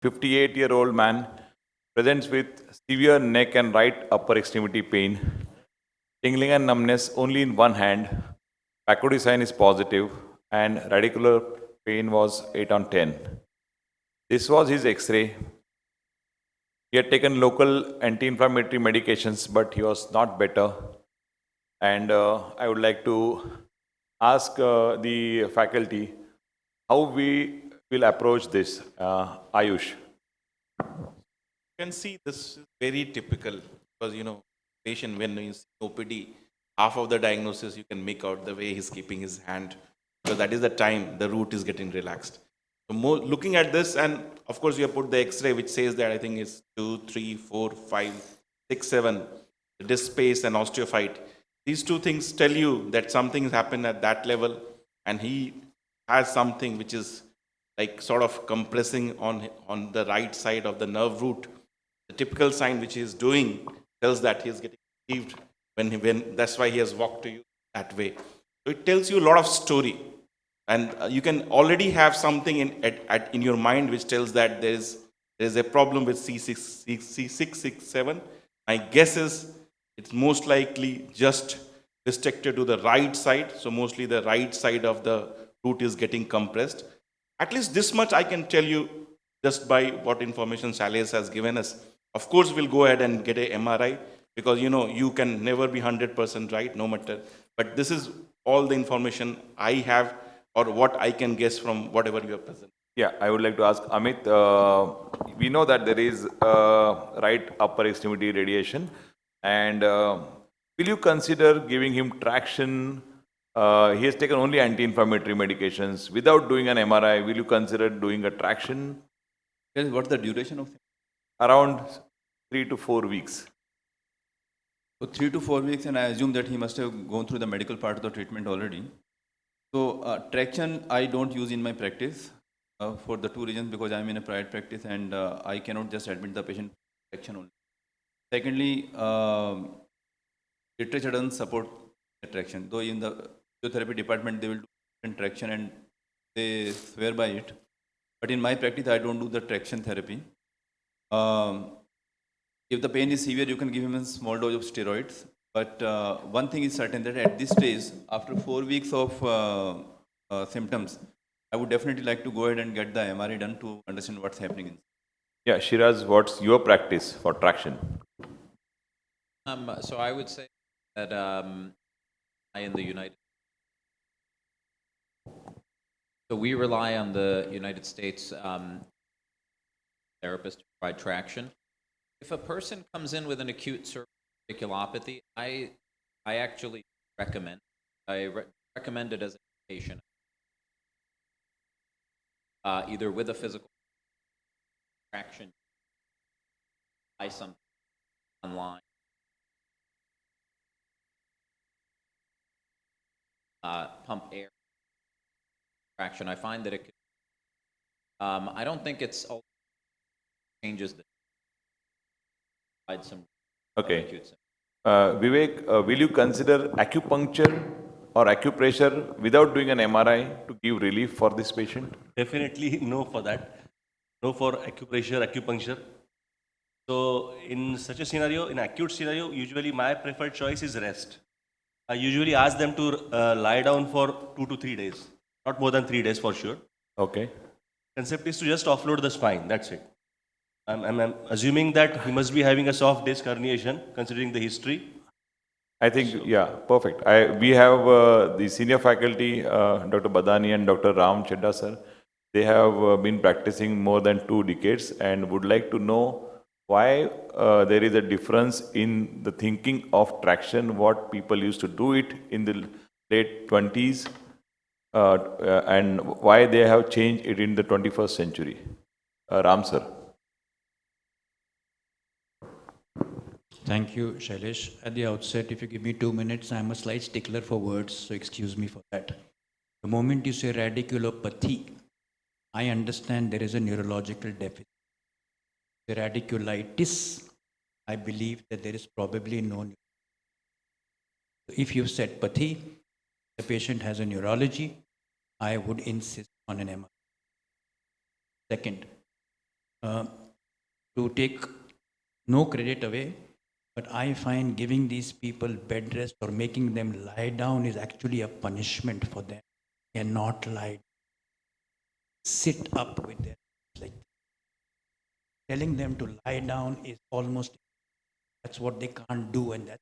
58-year-old man presents with severe neck and right upper extremity pain, tingling and numbness only in one hand. Backward sign is positive, and radicular pain was 8 on 10. This was his X-ray. He had taken local anti-inflammatory medications, but he was not better. And I would like to ask the faculty how we will approach this. Ayush. You can see this is very typical because patient when he's OPD, half of the diagnosis you can make out the way he's keeping his hand because that is the time the root is getting relaxed. So more looking at this, and of course you have put the X-ray which says that I think it's 2, 3, 4, 5, 6, 7, the disc space and osteophyte. These two things tell you that something has happened at that level, and he has something which is like sort of compressing on the right side of the nerve root. The typical sign which he is doing tells that he is getting relieved when that's why he has walked to you that way. So it tells you a lot of story, and you can already have something in your mind which tells that there is a problem with C6-7. My guess is it's most likely just restricted to the right side. So mostly the right side of the root is getting compressed. At least this much I can tell you just by what information Shailesh has given us. Of course, we'll go ahead and get a MRI because you can never be 100% right, no matter. But this is all the information I have or what I can guess from whatever you have presented. Yeah, I would like to ask Amit. We know that there is right upper extremity radiation, and will you consider giving him traction? He has taken only anti-inflammatory medications. Without doing an MRI, will you consider doing a traction? What's the duration of? Around 3 to 4 weeks. So 3 to 4 weeks, and I assume that he must have gone through the medical part of the treatment already. So traction I don't use in my practice for the two reasons, because I'm in a private practice and I cannot just admit the patient traction only. Secondly, literature doesn't support the traction. Though in the physiotherapy department they will do traction and they swear by it. But in my practice I don't do the traction therapy. If the pain is severe, you can give him a small dose of steroids. But one thing is certain, that at this stage, after 4 weeks of symptoms, I would definitely like to go ahead and get the MRI done to understand what's happening. Yeah, Shiraz, what's your practice for traction? So I would say that in the United So we rely on the United States therapist to provide traction. If a person comes in with an acute cervical radiculopathy, I actually recommend. Recommend it as a patient, either with a physical traction, buy something online, pump air traction. I find that it could, I don't think it's all changes the some Okay. Vivek, will you consider acupuncture or acupressure without doing an MRI to give relief for this patient? Definitely no for that. No for acupressure, acupuncture. So in such a scenario, in acute scenario, usually my preferred choice is rest. I usually ask them to lie down for 2 to 3 days, not more than 3 days for sure. Okay. Concept is to just offload the spine, that's it. I'm assuming that he must be having a soft disc herniation, considering the history. I think, yeah, perfect. We have the senior faculty, Dr. Badani and Dr. Ram Chedda sir. They have been practicing more than 2 decades and would like to know why there is a difference in the thinking of traction, what people used to do it in the late 20s, and why they have changed it in the 21st century. Ram sir. Thank you, Shailesh. At the outset, if you give me 2 minutes, I'm a slight stickler for words, so excuse me for that. The moment you say radiculopathy, I understand there is a neurological deficit. The radiculitis, I believe that there is probably no. If you've said pathy, the patient has a neurology, I would insist on an MRI. Second, uh, to take no credit away, but I find giving these people bed rest or making them lie down is actually a punishment for them. Cannot lie, sit up with them. Like telling them to lie down is almost that's what they can't do, and that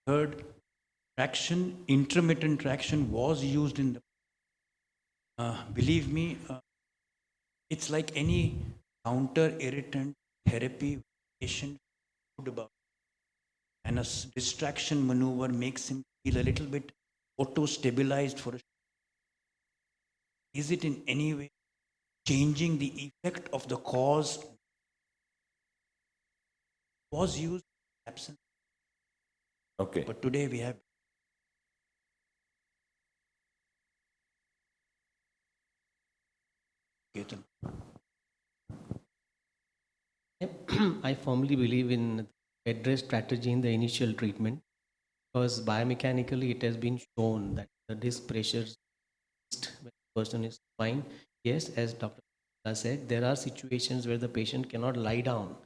third traction, intermittent traction was used in the. Believe me, it's like any counter irritant therapy patient good about, and a distraction maneuver makes him feel a little bit auto stabilized for a. Is it in any way changing the effect of the cause? Was used absent, Okay. but today we have. Ketan. I firmly believe in bed rest strategy in the initial treatment because biomechanically it has been shown that the disc pressures when the person is fine. Yes, as Dr. said, there are situations where the patient cannot lie down.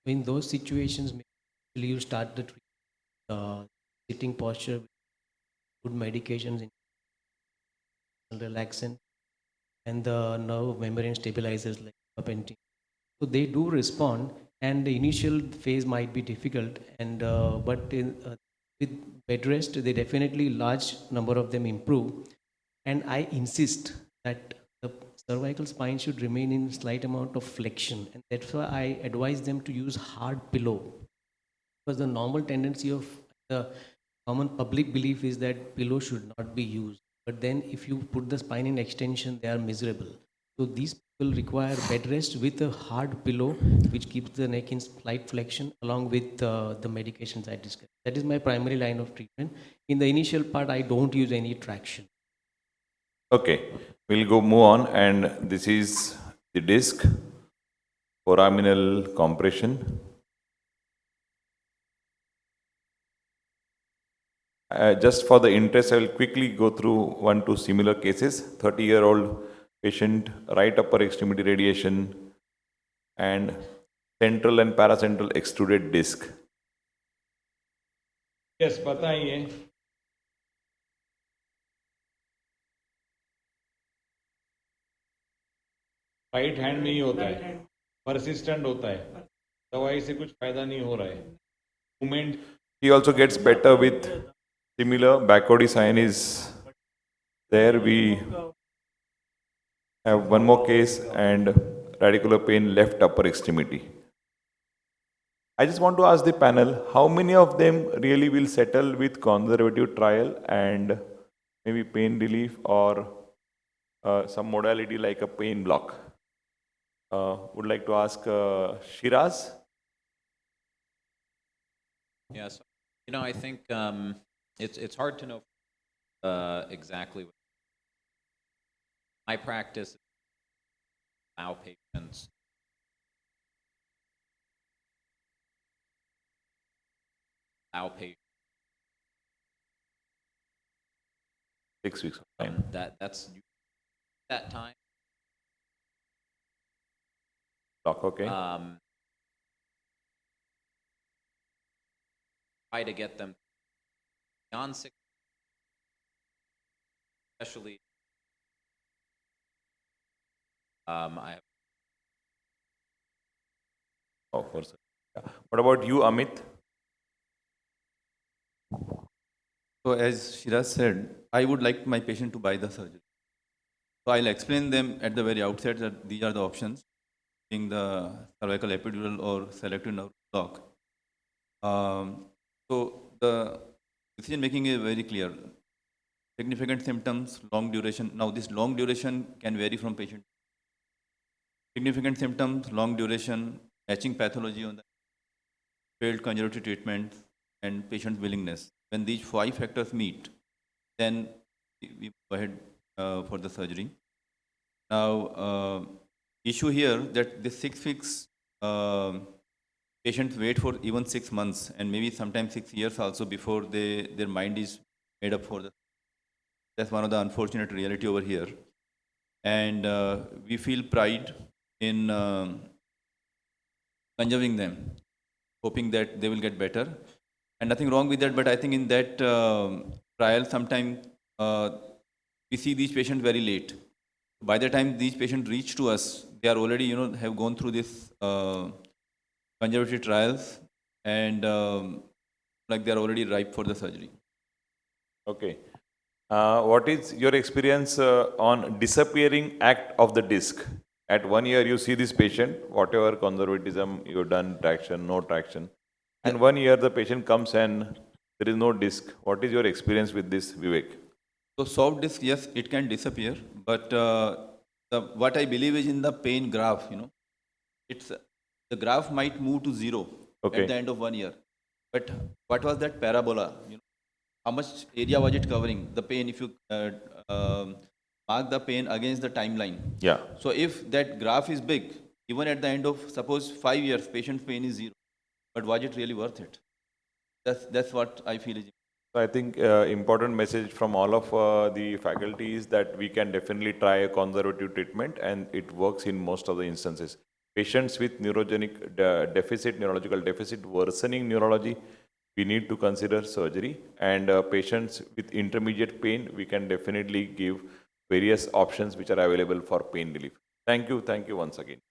In those situations, maybe you start the sitting posture, good medications, relaxant, and the nerve membrane stabilizers like gabapentin. So they do respond, and the initial phase might be difficult, and with bed rest, they definitely large number of them improve. And I insist that the cervical spine should remain in slight amount of flexion, and that's why I advise them to use hard pillow, because the normal tendency of the common public belief is that pillow should not be used. But then if you put the spine in extension, they are miserable. So these people require bed rest with a hard pillow, which keeps the neck in slight flexion along with the medications I discussed. That is my primary line of treatment. In the initial part, I don't use any traction. Okay, we'll go move on, and this is the disc, foraminal compression. Just for the interest, I will quickly go through 1-2 similar cases. 30-year-old patient, right upper extremity radiation, and central and paracentral extruded disc. Yes, बताइए. Right hand में ही होता है, persistent होता है, दवाई से कुछ फायदा नहीं हो रहा है. Movement. He also gets better with similar backward sign is there. We have one more case and radicular pain left upper extremity. I just want to ask the panel, how many of them really will settle with conservative trial and maybe pain relief or some modality like a pain block? Would like to ask Shiraz. Yes. I think it's hard to know exactly what my practice is allow patients allow patients 6 weeks of time. that's that time. Block, okay. Try to get them beyond 6, especially I have. Oh, for sure. Yeah. What about you, Amit? So as Shiraz said, I would like my patient to buy the surgery. So I'll explain them at the very outset that these are the options, being the cervical epidural or selective nerve block. So the decision making is very clear. Significant symptoms, long duration. Now this long duration can vary from patient. Significant symptoms, long duration, matching pathology on the failed conservative treatment, and patient willingness. When these 5 factors meet, then we go ahead for the surgery. Now, issue here that the 6 weeks patients wait for even 6 months and maybe sometimes 6 years also before their mind is made up for the. That's one of the unfortunate reality over here. and we feel pride in conserving them, hoping that they will get better. And nothing wrong with that, but I think in that trial, sometimes we see these patients very late. By the time these patients reach to us, they are already, have gone through this conservative trials, and like they are already ripe for the surgery. Okay. What is your experience on disappearing act of the disc? At 1 year, you see this patient, whatever conservatism you've done, traction, no traction. And 1 year, the patient comes and there is no disc. What is your experience with this, Vivek? So soft disc, yes, it can disappear, but what I believe is in the pain graph, it's the graph might move to zero Okay. at the end of 1 year. But what was that parabola? How much area was it covering? The pain, if you mark the pain against the timeline. Yeah. So if that graph is big, even at the end of suppose 5 years, patient pain is zero. But was it really worth it? That's what I feel is. So I think important message from all of the faculty is that we can definitely try a conservative treatment and it works in most of the instances. Patients with neurological deficit, worsening neurology, we need to consider surgery, and patients with intermediate pain, we can definitely give various options which are available for pain relief. Thank you once again.